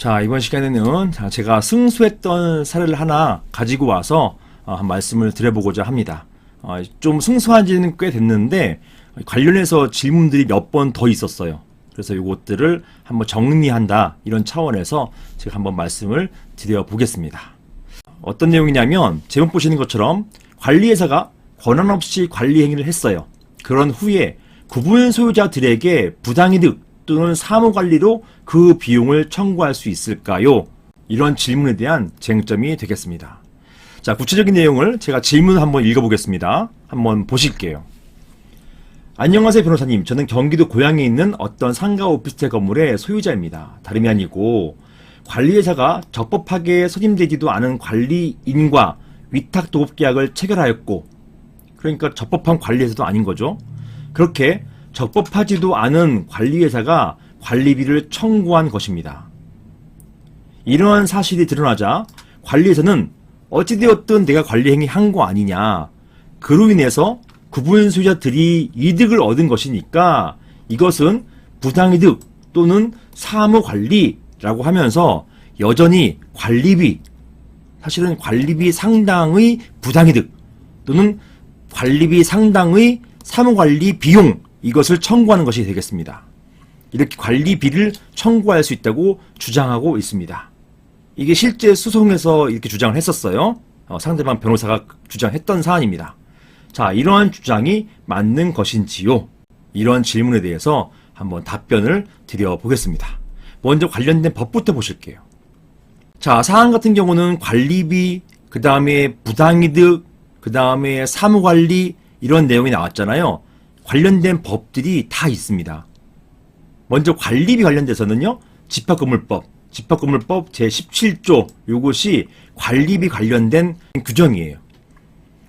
자, 이번 시간에는 제가 승소했던 사례를 하나 가지고 와서 한 말씀을 드려보고자 합니다. 좀 승소한 지는 꽤 됐는데 관련해서 질문들이 몇 번 더 있었어요. 그래서 이것들을 한번 정리한다, 이런 차원에서 제가 한번 말씀을 드려보겠습니다. 어떤 내용이냐면 제목 보시는 것처럼 관리회사가 권한 없이 관리 행위를 했어요. 그런 후에 구분 소유자들에게 부당이득 또는 사무관리로 그 비용을 청구할 수 있을까요? 이런 질문에 대한 쟁점이 되겠습니다. 자, 구체적인 내용을 제가 질문을 한번 읽어보겠습니다. 한번 보실게요. 안녕하세요, 변호사님. 저는 경기도 고양에 있는 어떤 상가 오피스텔 건물의 소유자입니다. 다름이 아니고 관리회사가 적법하게 선임되지도 않은 관리인과 위탁 도급 계약을 체결하였고, 그러니까 적법한 관리회사도 아닌 거죠. 그렇게 적법하지도 않은 관리회사가 관리비를 청구한 것입니다. 이러한 사실이 드러나자 관리회사는 어찌되었든 내가 관리행위 한 거 아니냐, 그로 인해서 구분 소유자들이 이득을 얻은 것이니까 이것은 부당이득 또는 사무관리라고 하면서 여전히 관리비, 사실은 관리비 상당의 부당이득 또는 관리비 상당의 사무관리 비용, 이것을 청구하는 것이 되겠습니다. 이렇게 관리비를 청구할 수 있다고 주장하고 있습니다. 이게 실제 소송에서 이렇게 주장을 했었어요. 상대방 변호사가 주장했던 사안입니다. 자, 이러한 주장이 맞는 것인지요? 이런 질문에 대해서 한번 답변을 드려보겠습니다. 먼저 관련된 법부터 보실게요. 자, 사안 같은 경우는 관리비, 그 다음에 부당이득, 그 다음에 사무관리, 이런 내용이 나왔잖아요. 관련된 법들이 다 있습니다. 먼저 관리비 관련돼서는요, 집합건물법 제17조, 요것이 관리비 관련된 규정이에요.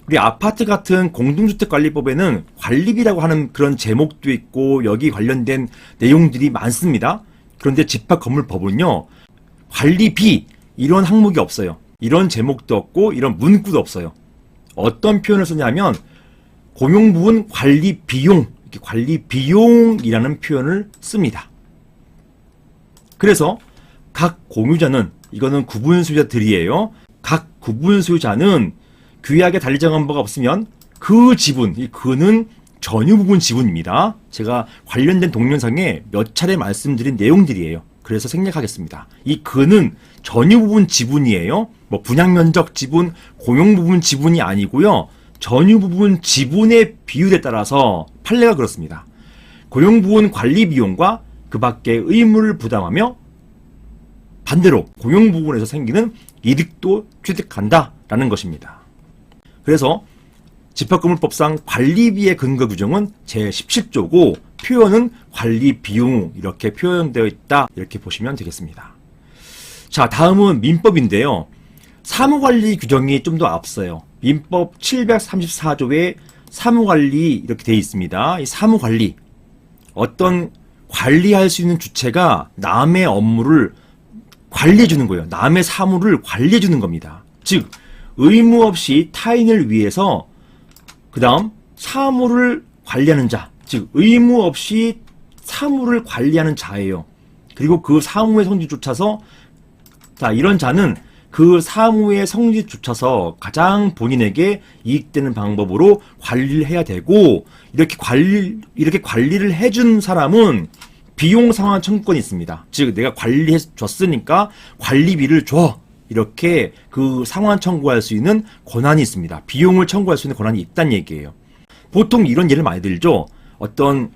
우리 아파트 같은 공동주택관리법에는 관리비라고 하는 그런 제목도 있고 여기 관련된 내용들이 많습니다. 그런데 집합건물법은요, 관리비 이런 항목이 없어요. 이런 제목도 없고 이런 문구도 없어요. 어떤 표현을 쓰냐면 공용부분 관리비용, 이렇게 관리비용이라는 표현을 씁니다. 그래서 각 공유자는, 이거는 구분소유자들이에요. 각 구분소유자는 규약에 달리 정한 바가 없으면 그 지분, 이 그는 전유부분 지분입니다. 제가 관련된 동영상에 몇 차례 말씀드린 내용들이에요. 그래서 생략하겠습니다. 이 그는 전유부분 지분이에요. 뭐 분양면적 지분, 공용부분 지분이 아니고요. 전유부분 지분의 비율에 따라서 판례가 그렇습니다. 공용부분 관리비용과 그 밖의 의무를 부담하며 반대로 공용부분에서 생기는 이득도 취득한다라는 것입니다. 그래서 집합건물법상 관리비의 근거 규정은 제17조고 표현은 관리비용, 이렇게 표현되어 있다, 이렇게 보시면 되겠습니다. 자, 다음은 민법인데요. 사무관리 규정이 좀 더 앞서요. 민법 734조에 사무관리 이렇게 되어 있습니다. 이 사무관리, 어떤 관리할 수 있는 주체가 남의 업무를 관리해주는 거예요. 남의 사무를 관리해주는 겁니다. 즉 의무 없이 타인을 위해서 그 다음 사무를 관리하는 자, 즉 의무 없이 사무를 관리하는 자예요. 그리고 그 사무의 성질조차서, 자, 이런 자는 그 사무의 성질조차서 가장 본인에게 이익되는 방법으로 관리를 해야 되고, 이렇게 관리를 해준 사람은 비용 상환 청구권이 있습니다. 즉 내가 관리해 줬으니까 관리비를 줘, 이렇게 그 상환 청구할 수 있는 권한이 있습니다. 비용을 청구할 수 있는 권한이 있다는 얘기예요. 보통 이런 예를 많이 들죠. 어떤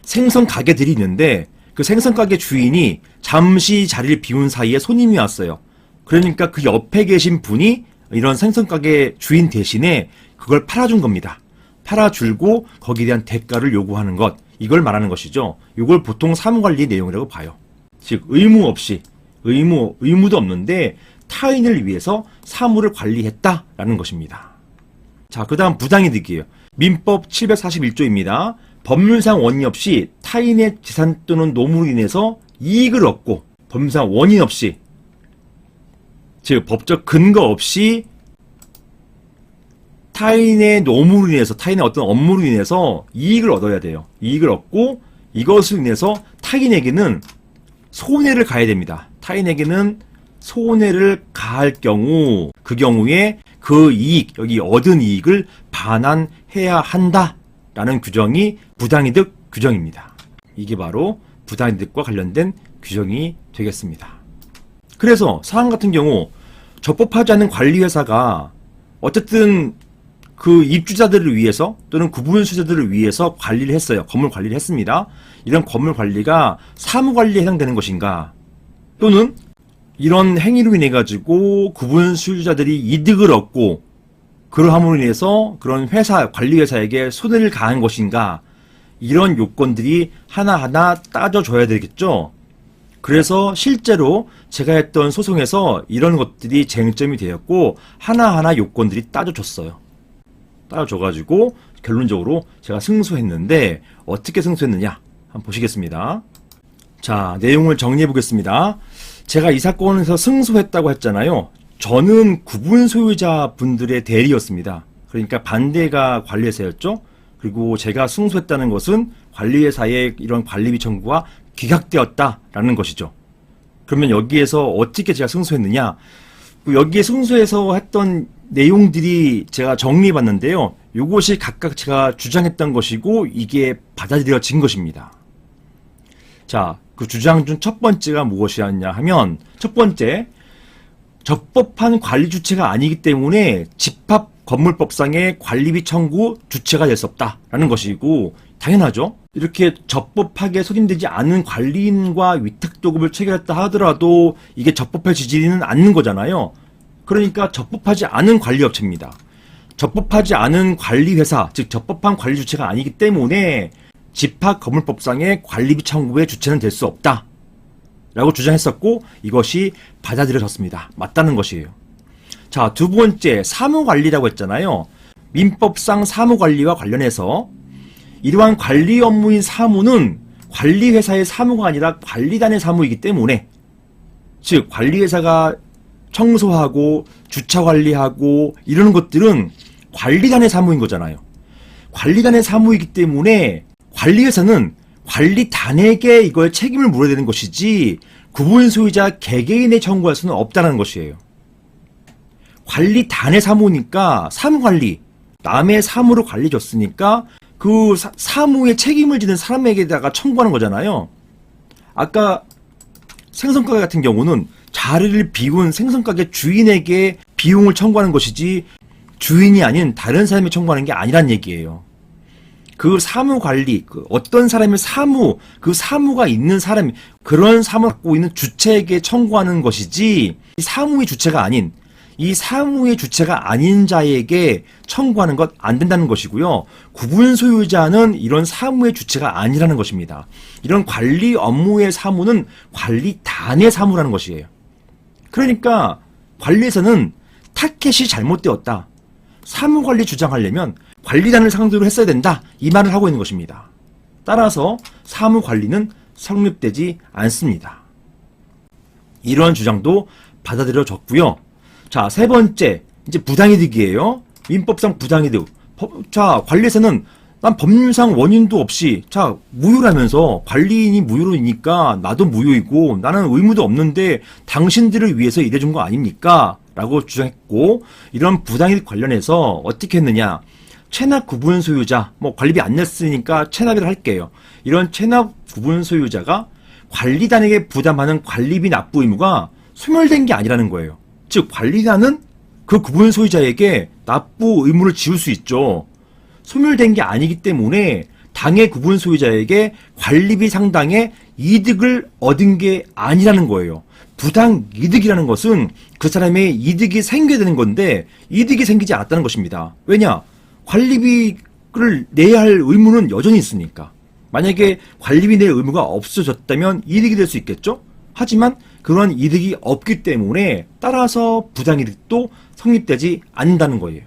생선 가게들이 있는데 그 생선 가게 주인이 잠시 자리를 비운 사이에 손님이 왔어요. 그러니까 그 옆에 계신 분이 이런 생선 가게 주인 대신에 그걸 팔아준 겁니다. 팔아줄고 거기에 대한 대가를 요구하는 것, 이걸 말하는 것이죠. 이걸 보통 사무관리 내용이라고 봐요. 즉 의무 없이, 의무도 없는데 타인을 위해서 사무를 관리했다라는 것입니다. 자, 그 다음 부당이득이에요. 민법 741조입니다. 법률상 원인 없이 타인의 재산 또는 노무로 인해서 이익을 얻고, 법률상 원인 없이, 즉 법적 근거 없이 타인의 노무로 인해서, 타인의 어떤 업무로 인해서 이익을 얻어야 돼요. 이익을 얻고 이것으로 인해서 타인에게는 손해를 가야 됩니다. 타인에게는 손해를 가할 경우 그 경우에 그 이익, 여기 얻은 이익을 반환해야 한다라는 규정이 부당이득 규정입니다. 이게 바로 부당이득과 관련된 규정이 되겠습니다. 그래서 사항 같은 경우 적법하지 않은 관리회사가 어쨌든 그 입주자들을 위해서 또는 구분수자들을 위해서 관리를 했어요. 건물 관리를 했습니다. 이런 건물 관리가 사무관리에 해당되는 것인가, 또는 이런 행위로 인해 가지고 구분수유자들이 이득을 얻고 그러함으로 인해서 그런 회사, 관리회사에게 손해를 가한 것인가, 이런 요건들이 하나하나 따져줘야 되겠죠. 그래서 실제로 제가 했던 소송에서 이런 것들이 쟁점이 되었고 하나하나 요건들이 따져줬어요. 따져줘가지고 결론적으로 제가 승소했는데, 어떻게 승소했느냐 한번 보시겠습니다. 자, 내용을 정리해 보겠습니다. 제가 이 사건에서 승소했다고 했잖아요. 저는 구분 소유자 분들의 대리였습니다. 그러니까 반대가 관리회사였죠. 그리고 제가 승소했다는 것은 관리회사의 이런 관리비 청구가 기각되었다라는 것이죠. 그러면 여기에서 어떻게 제가 승소했느냐? 여기에 승소해서 했던 내용들이 제가 정리해 봤는데요. 이것이 각각 제가 주장했던 것이고 이게 받아들여진 것입니다. 자, 그 주장 중 첫 번째가 무엇이었냐 하면, 첫 번째, 적법한 관리 주체가 아니기 때문에 집합 건물법상의 관리비 청구 주체가 될 수 없다라는 것이고, 당연하죠. 이렇게 적법하게 소진되지 않은 관리인과 위탁도급을 체결했다 하더라도 이게 적법해지지는 않는 거잖아요. 그러니까 적법하지 않은 관리업체입니다. 적법하지 않은 관리회사, 즉 적법한 관리 주체가 아니기 때문에 집합 건물법상의 관리비 청구의 주체는 될 수 없다 라고 주장했었고, 이것이 받아들여졌습니다. 맞다는 것이에요. 자, 두 번째, 사무관리라고 했잖아요. 민법상 사무관리와 관련해서 이러한 관리 업무인 사무는 관리회사의 사무가 아니라 관리단의 사무이기 때문에, 즉 관리회사가 청소하고 주차 관리하고 이러는 것들은 관리단의 사무인 거잖아요. 관리단의 사무이기 때문에 관리회사는 관리단에게 이걸 책임을 물어야 되는 것이지 구분 소유자 개개인에 청구할 수는 없다는 것이에요. 관리단의 사무니까 사무관리, 남의 사무로 관리줬으니까 그 사무의 책임을 지는 사람에게다가 청구하는 거잖아요. 아까 생선가게 같은 경우는 자리를 비운 생선가게 주인에게 비용을 청구하는 것이지 주인이 아닌 다른 사람이 청구하는 게 아니란 얘기예요. 그 사무관리, 그 어떤 사람의 사무, 그 사무가 있는 사람, 그런 사무를 갖고 있는 주체에게 청구하는 것이지 이 사무의 주체가 아닌, 이 사무의 주체가 아닌 자에게 청구하는 것 안 된다는 것이고요. 구분 소유자는 이런 사무의 주체가 아니라는 것입니다. 이런 관리 업무의 사무는 관리단의 사무라는 것이에요. 그러니까 관리에서는 타켓이 잘못되었다, 사무관리 주장하려면 관리단을 상대로 했어야 된다, 이 말을 하고 있는 것입니다. 따라서 사무관리는 성립되지 않습니다. 이러한 주장도 받아들여졌고요. 자, 세 번째, 이제 부당이득이에요. 민법상 부당이득. 자, 관리에서는 난 법률상 원인도 없이, 자, 무효라면서, 관리인이 무효로니까 나도 무효이고 나는 의무도 없는데 당신들을 위해서 일해준 거 아닙니까? 라고 주장했고, 이런 부당이득 관련해서 어떻게 했느냐. 체납 구분 소유자, 뭐 관리비 안 냈으니까 체납이라 할게요. 이런 체납 구분 소유자가 관리단에게 부담하는 관리비 납부 의무가 소멸된 게 아니라는 거예요. 즉 관리단은 그 구분 소유자에게 납부 의무를 지울 수 있죠. 소멸된 게 아니기 때문에 당해 구분 소유자에게 관리비 상당의 이득을 얻은 게 아니라는 거예요. 부당 이득이라는 것은 그 사람의 이득이 생겨야 되는 건데 이득이 생기지 않았다는 것입니다. 왜냐? 관리비를 내야 할 의무는 여전히 있으니까. 만약에 관리비 낼 의무가 없어졌다면 이득이 될 수 있겠죠? 하지만 그런 이득이 없기 때문에 따라서 부당이득도 성립되지 않는다는 거예요.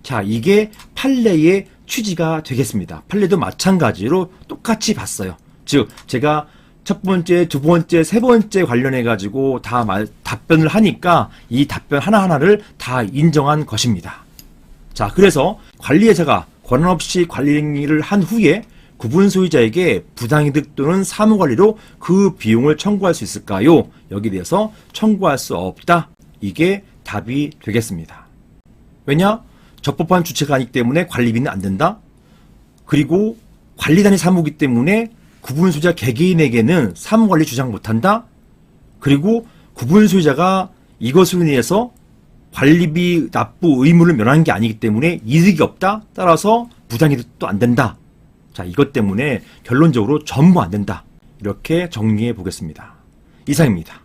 자, 이게 판례의 취지가 되겠습니다. 판례도 마찬가지로 똑같이 봤어요. 즉 제가 첫 번째, 두 번째, 세 번째 관련해가지고 다 답변을 하니까 이 답변 하나하나를 다 인정한 것입니다. 자, 그래서 관리회사가 권한 없이 관리를 한 후에 구분 소유자에게 부당이득 또는 사무관리로 그 비용을 청구할 수 있을까요? 여기에 대해서 청구할 수 없다. 이게 답이 되겠습니다. 왜냐? 적법한 주체가 아니기 때문에 관리비는 안 된다. 그리고 관리단위 사무이기 때문에 구분 소유자 개개인에게는 사무관리 주장 못한다. 그리고 구분 소유자가 이것으로 인해서 관리비 납부 의무를 면한 게 아니기 때문에 이득이 없다. 따라서 부당이득도 안 된다. 자, 이것 때문에 결론적으로 전부 안 된다. 이렇게 정리해 보겠습니다. 이상입니다.